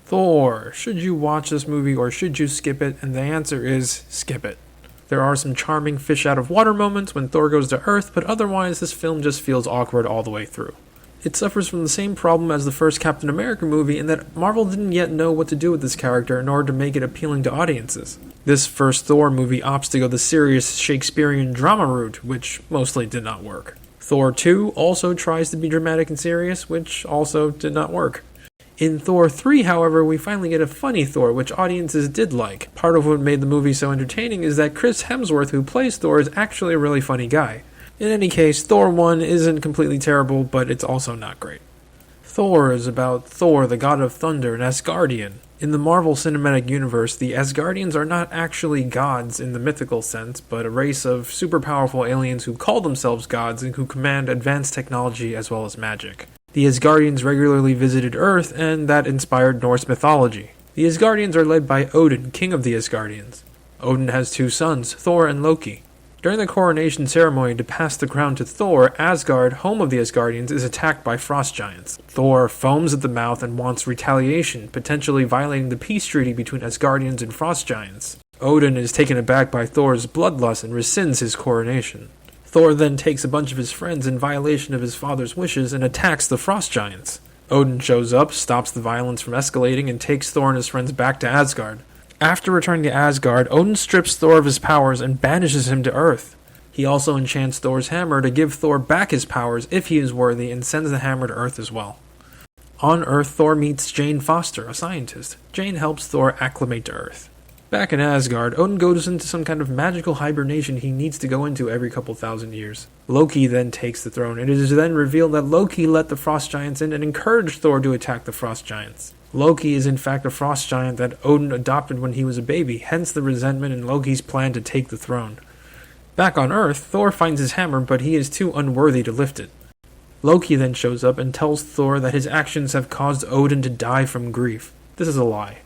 Thor. Should you watch this movie or should you skip it? And the answer is skip it. There are some charming fish out of water moments when Thor goes to Earth, but otherwise this film just feels awkward all the way through. It suffers from the same problem as the first Captain America movie in that Marvel didn't yet know what to do with this character in order to make it appealing to audiences. This first Thor movie opts to go the serious Shakespearean drama route, which mostly did not work. Thor 2 also tries to be dramatic and serious, which also did not work. In Thor 3, however, we finally get a funny Thor, which audiences did like. Part of what made the movie so entertaining is that Chris Hemsworth, who plays Thor, is actually a really funny guy. In any case, Thor 1 isn't completely terrible, but it's also not great. Thor is about Thor, the god of thunder, an Asgardian. In the Marvel Cinematic Universe, the Asgardians are not actually gods in the mythical sense, but a race of super powerful aliens who call themselves gods and who command advanced technology as well as magic. The Asgardians regularly visited Earth, and that inspired Norse mythology. The Asgardians are led by Odin, king of the Asgardians. Odin has two sons, Thor and Loki. During the coronation ceremony to pass the crown to Thor, Asgard, home of the Asgardians, is attacked by frost giants. Thor foams at the mouth and wants retaliation, potentially violating the peace treaty between Asgardians and frost giants. Odin is taken aback by Thor's bloodlust and rescinds his coronation. Thor then takes a bunch of his friends in violation of his father's wishes and attacks the frost giants. Odin shows up, stops the violence from escalating, and takes Thor and his friends back to Asgard. After returning to Asgard, Odin strips Thor of his powers and banishes him to Earth. He also enchants Thor's hammer to give Thor back his powers if he is worthy and sends the hammer to Earth as well. On Earth, Thor meets Jane Foster, a scientist. Jane helps Thor acclimate to Earth. Back in Asgard, Odin goes into some kind of magical hibernation he needs to go into every couple thousand years. Loki then takes the throne. It is then revealed that Loki let the frost giants in and encouraged Thor to attack the frost giants. Loki is in fact a frost giant that Odin adopted when he was a baby, hence the resentment in Loki's plan to take the throne. Back on Earth, Thor finds his hammer, but he is too unworthy to lift it. Loki then shows up and tells Thor that his actions have caused Odin to die from grief. This is a lie.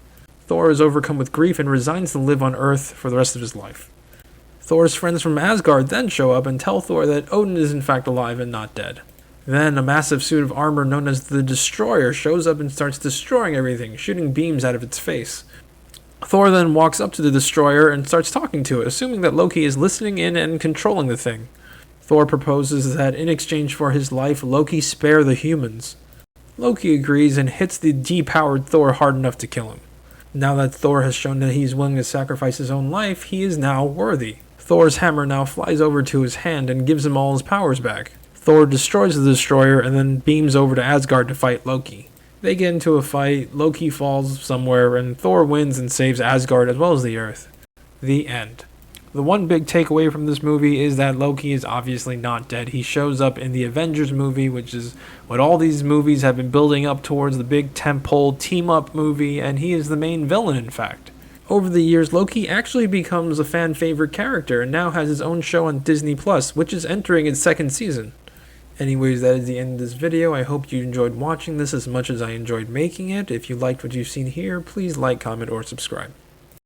Thor is overcome with grief and resigns to live on Earth for the rest of his life. Thor's friends from Asgard then show up and tell Thor that Odin is in fact alive and not dead. Then a massive suit of armor known as the Destroyer shows up and starts destroying everything, shooting beams out of its face. Thor then walks up to the Destroyer and starts talking to it, assuming that Loki is listening in and controlling the thing. Thor proposes that in exchange for his life, Loki spare the humans. Loki agrees and hits the depowered Thor hard enough to kill him. Now that Thor has shown that he is willing to sacrifice his own life, he is now worthy. Thor's hammer now flies over to his hand and gives him all his powers back. Thor destroys the Destroyer and then beams over to Asgard to fight Loki. They get into a fight, Loki falls somewhere, and Thor wins and saves Asgard as well as the Earth. The end. The one big takeaway from this movie is that Loki is obviously not dead. He shows up in the Avengers movie, which is what all these movies have been building up towards, the big tentpole team-up movie, and he is the main villain, in fact. Over the years, Loki actually becomes a fan-favorite character and now has his own show on Disney+, which is entering its second season. Anyways, that is the end of this video. I hope you enjoyed watching this as much as I enjoyed making it. If you liked what you've seen here, please like, comment, or subscribe.